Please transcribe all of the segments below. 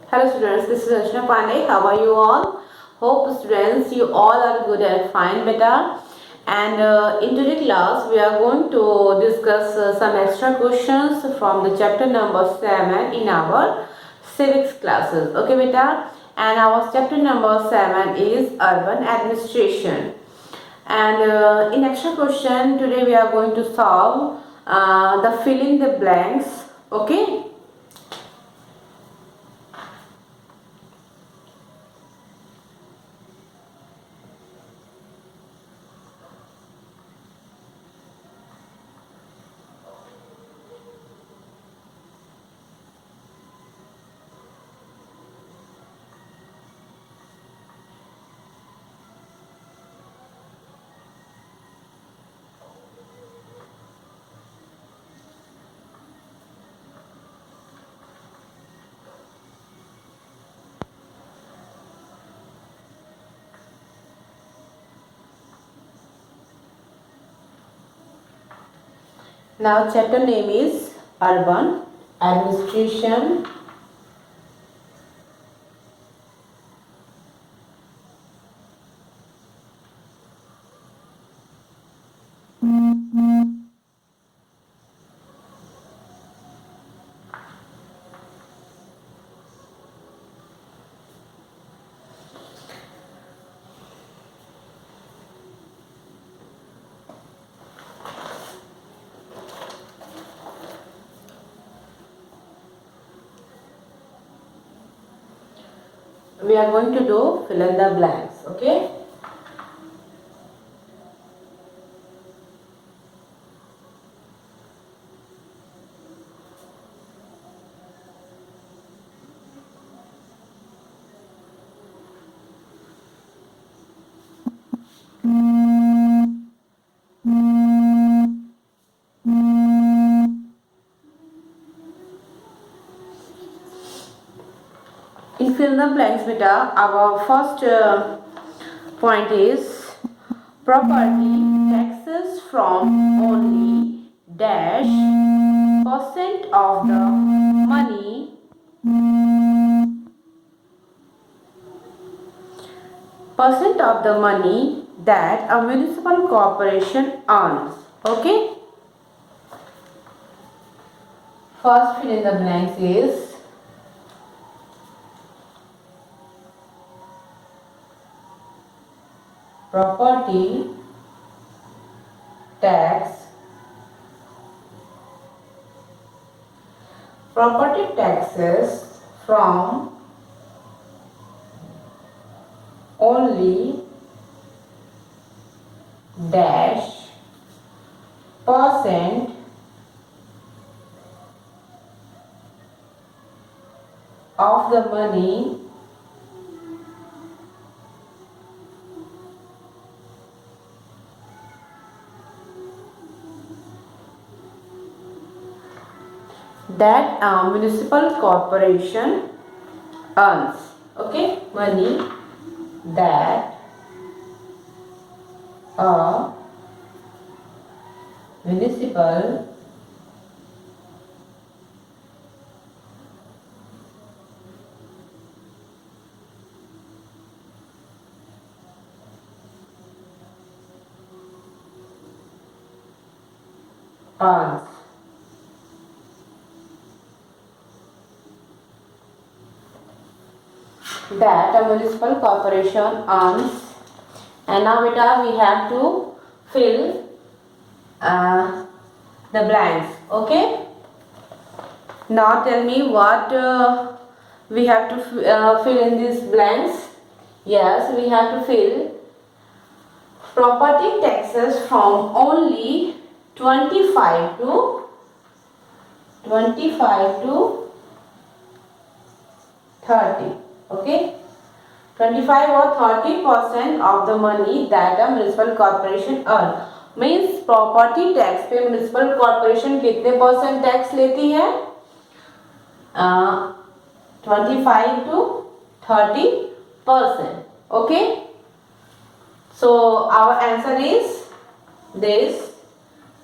Hello students, this is Archana Pandey. How are you all? Hope students you all are good and fine, beta. And in today's class, we are going to discuss some extra questions from the chapter number 7 in our civics classes. Okay, beta. And our chapter number 7 is urban administration. And in extra question today we are going to solve the fill in the blanks. Okay. Now chapter name is Urban Administration. We are going to do fill in the blanks. Okay. In fill in the blanks, beta, our first point is property taxes from only dash percent of the money that a municipal corporation earns. Okay. First fill in the blanks is property taxes from only dash percent of the money that a municipal corporation earns. Okay, money that a municipal earns. That a municipal corporation earns. And now beta we have to fill the blanks. Okay. Now tell me what we have to fill in these blanks. Yes, we have to fill property taxes from only 25 to 30. Okay. 25 or 30% of the money that a municipal corporation earn. Means property tax पे municipal corporation कितने percent tax लेती है 25 to 30%. Okay. So our answer is this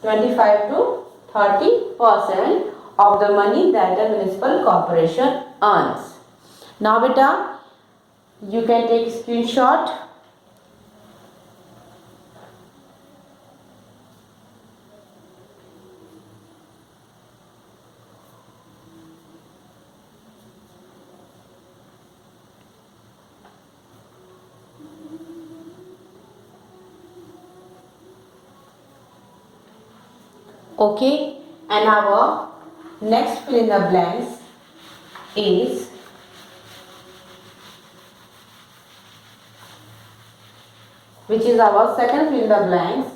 25 to 30% of the money that a municipal corporation earns. Now beta, you can take screenshot. Okay, and our next fill in the blanks is which is our second fill in the blanks.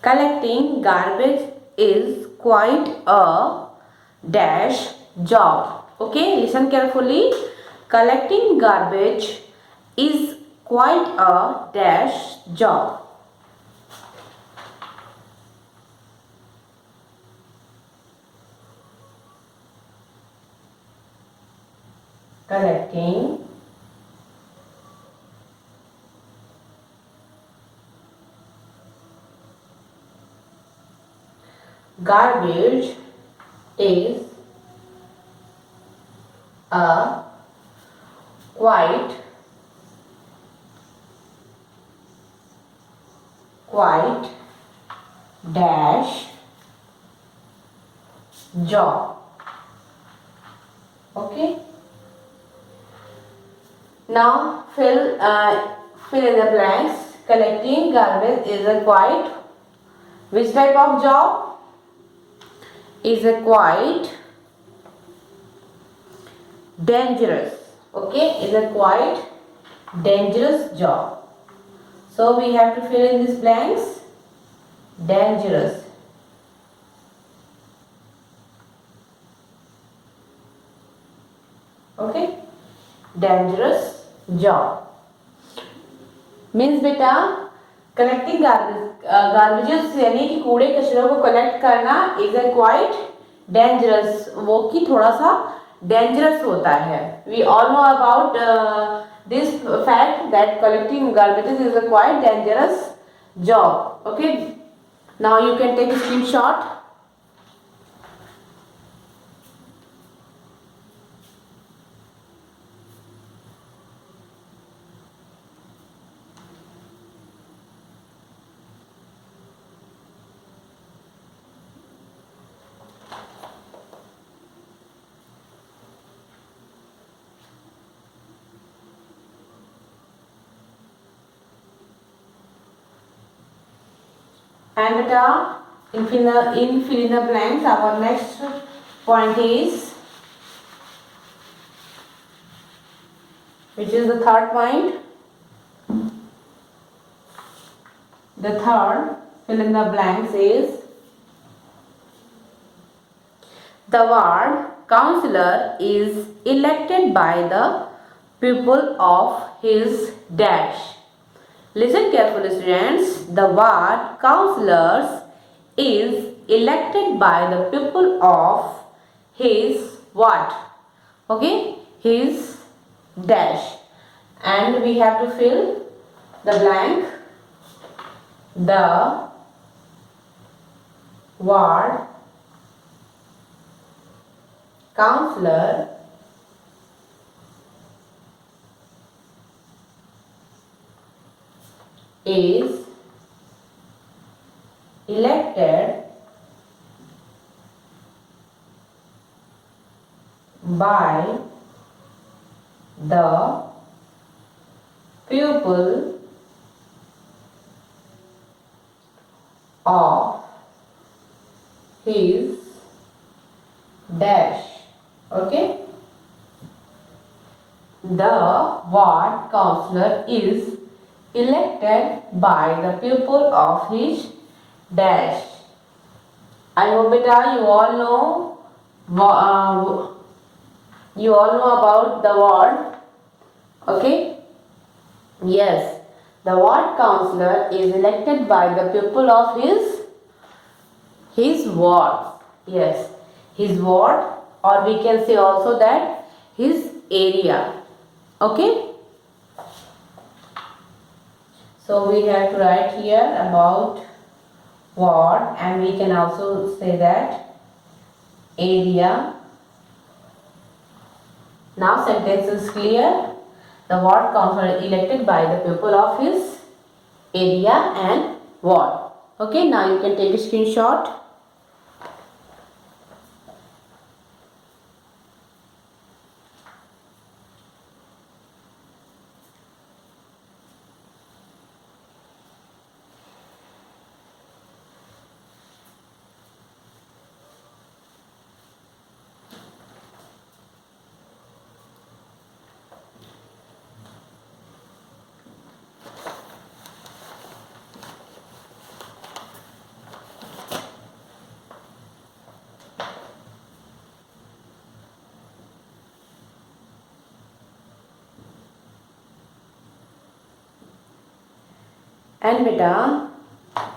Collecting garbage is quite a dash job. Okay, listen carefully. Collecting garbage is quite a dash job. Collecting garbage is a quite dash job. Okay. Now fill in the blanks. Collecting garbage is a quite which type of job? Is a quite dangerous. Okay, is a quite dangerous job. So we have to fill in these blanks. Dangerous. Okay, dangerous job. Means बेटा collecting garbages यानी कि कूड़े कचरों को collect करना is a quite dangerous, वो कि थोड़ा सा डेंजरस होता है. We all know about this fact that collecting garbages is a quite dangerous job. Okay, now you can take screenshot. And beta, in fill in the blanks, our next point is, which is the third point. The third fill in the blanks is the ward councillor is elected by the people of his dash. Listen carefully, students. The ward councillors is elected by the people of his what? Okay, his dash. And we have to fill the blank. The ward councillor is elected by the people of his dash. Okay, the ward councillor is elected by the people of his dash. I hope beta you all know about the ward. Okay, yes, the ward councillor is elected by the people of his ward. Yes, his ward, or we can say also that his area. Okay, So we have to write here about what, and we can also say that area. Now sentence is clear. The ward councillor elected by the people of his area and ward. Okay, now you can take a screenshot. And beta,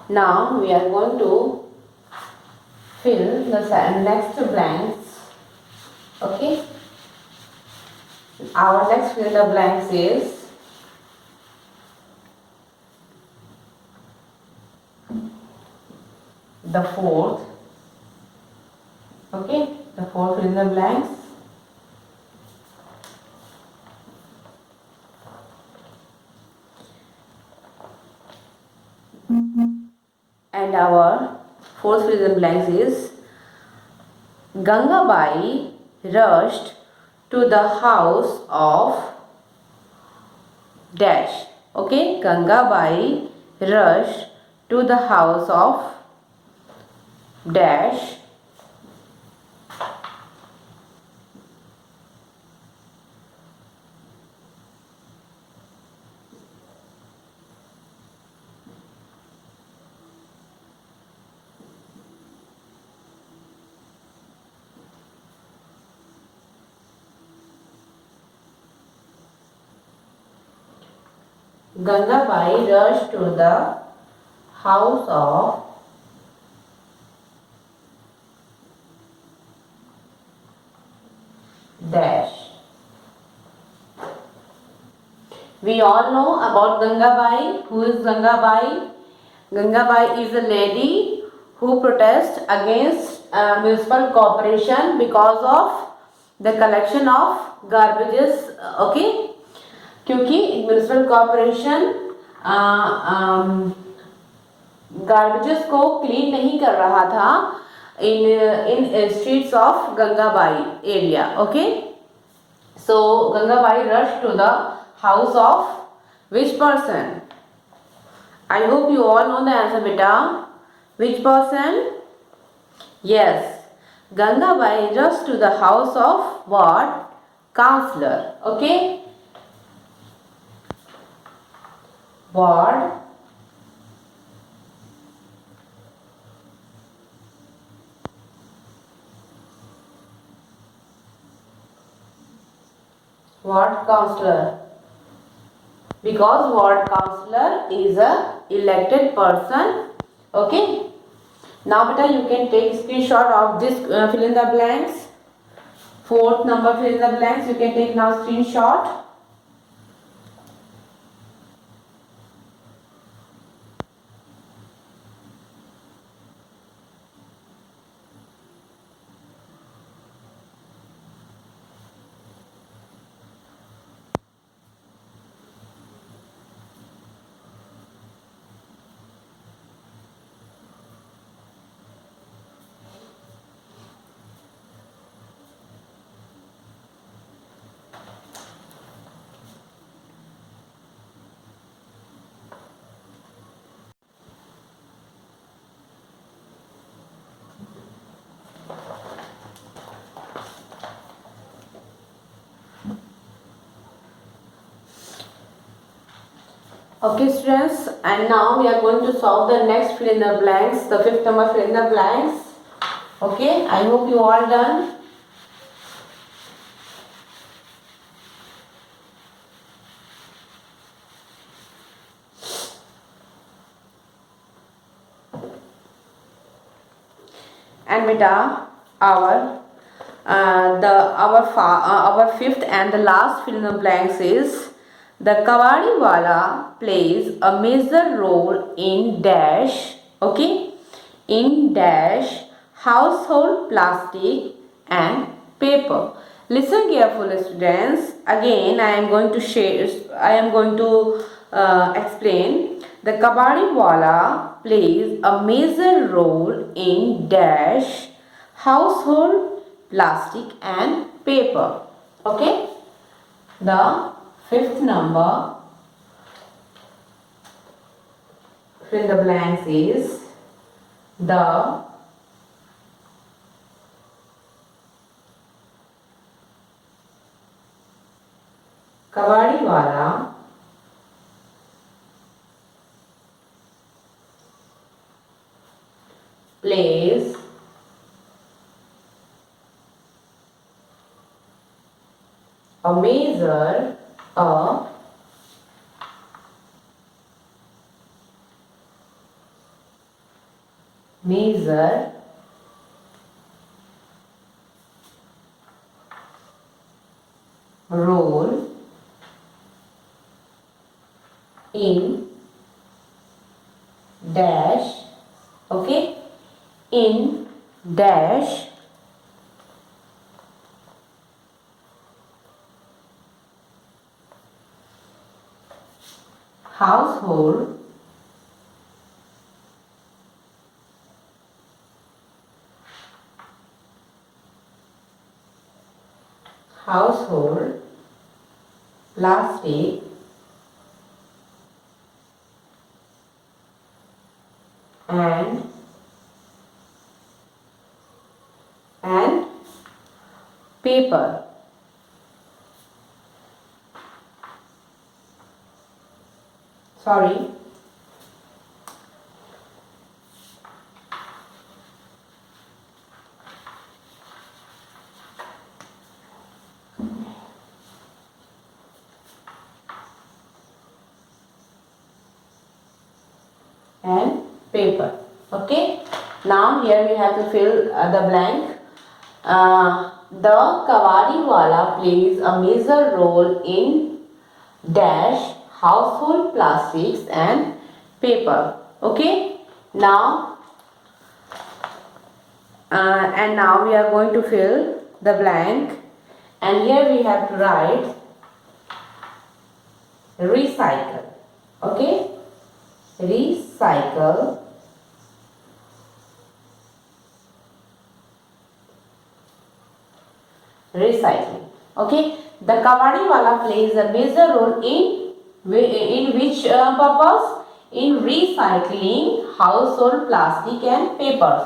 now we are going to fill the next blanks. Okay, our next fill in the blanks is the fourth. Okay, the fourth fill in the blanks. And our fourth fill in the blanks is Gangabai rushed to the house of dash. Okay, Gangabai rushed to the house of dash Gangabai rushed to the house of dash. We all know about Gangabai. Who is Gangabai? Gangabai is a lady who protests against municipal corporation because of the collection of garbages. Okay, क्योंकि municipal corporation garbages को clean नहीं कर रहा था in streets of Gangabai area. Okay, so Gangabai rushed to the house of which person? I hope you all know the answer, beta. Which person? Yes, Gangabai rushed to the house of what? Counselor. Okay, ward councillor, because ward councillor is a elected person. Okay, now beta you can take screenshot of this fill in the blanks. Fourth number fill in the blanks, you can take now screenshot. Okay students, and now we are going to solve the next fill in the blanks, the fifth number fill in the blanks. Okay, I hope you all done. And beta, our fifth and the last fill in the blanks is The Kabadiwala plays a major role in dash, okay, in dash household plastic and paper. Listen carefully, students. Again, I am going to share. I am going to explain. The Kabadiwala plays a major role in dash household plastic and paper. Okay. The fifth number, fill the blanks, is the Kabadiwala plays a major role in dash, okay, in dash household plastic and paper. Sorry. And paper. Okay. Now here we have to fill the blank. The Kabadiwala plays a major role in dash household plastics and paper. Okay. Now and now we are going to fill the blank, and here we have to write recycle. Okay. Recycle recycling. Okay, the Kabadiwala plays a major role in which purpose? In recycling household plastic and papers.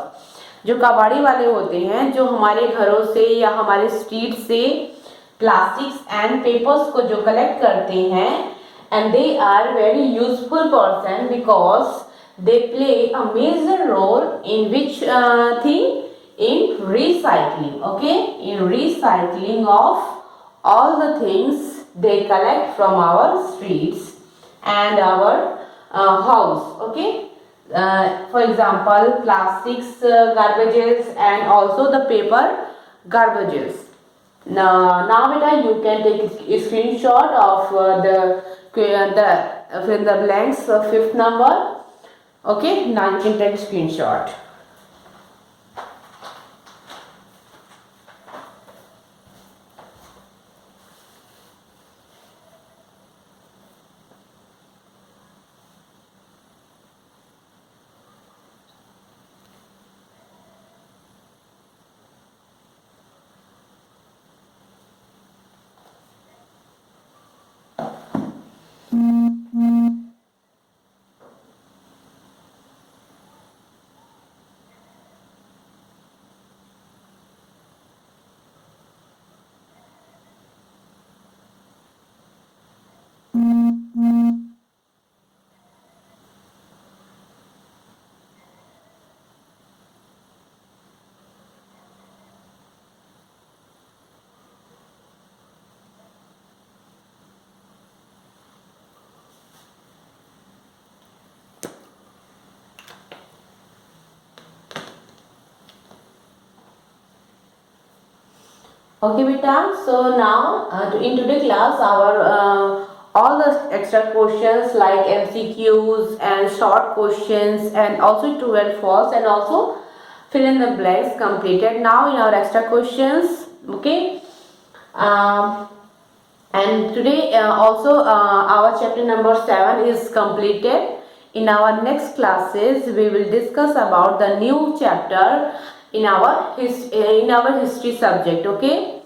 जो कबाड़ी वाले होते हैं, जो हमारे घरों से या हमारे स्ट्रीट से प्लास्टिक्स एंड पेपर्स को जो कलेक्ट करते हैं, and they are very useful person because they play a major role in which thing? In recycling. Okay, in recycling of all the things they collect from our streets and our house. Okay, for example, plastics garbages and also the paper garbages. Now beta, you can take a screenshot of the fill the blanks fifth number. Okay, now you can take a screenshot. Okay beta, so now in today's class our all the extra questions like MCQs and short questions and also true and false and also fill in the blanks completed now in our extra questions. Okay. um, and today also our chapter number 7 is completed. In our next classes we will discuss about the new chapter in our history subject. Okay.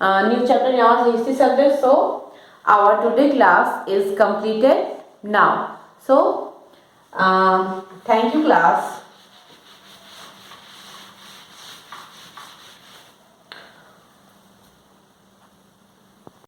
New chapter in our history subject. So our today class is completed now. So thank you class.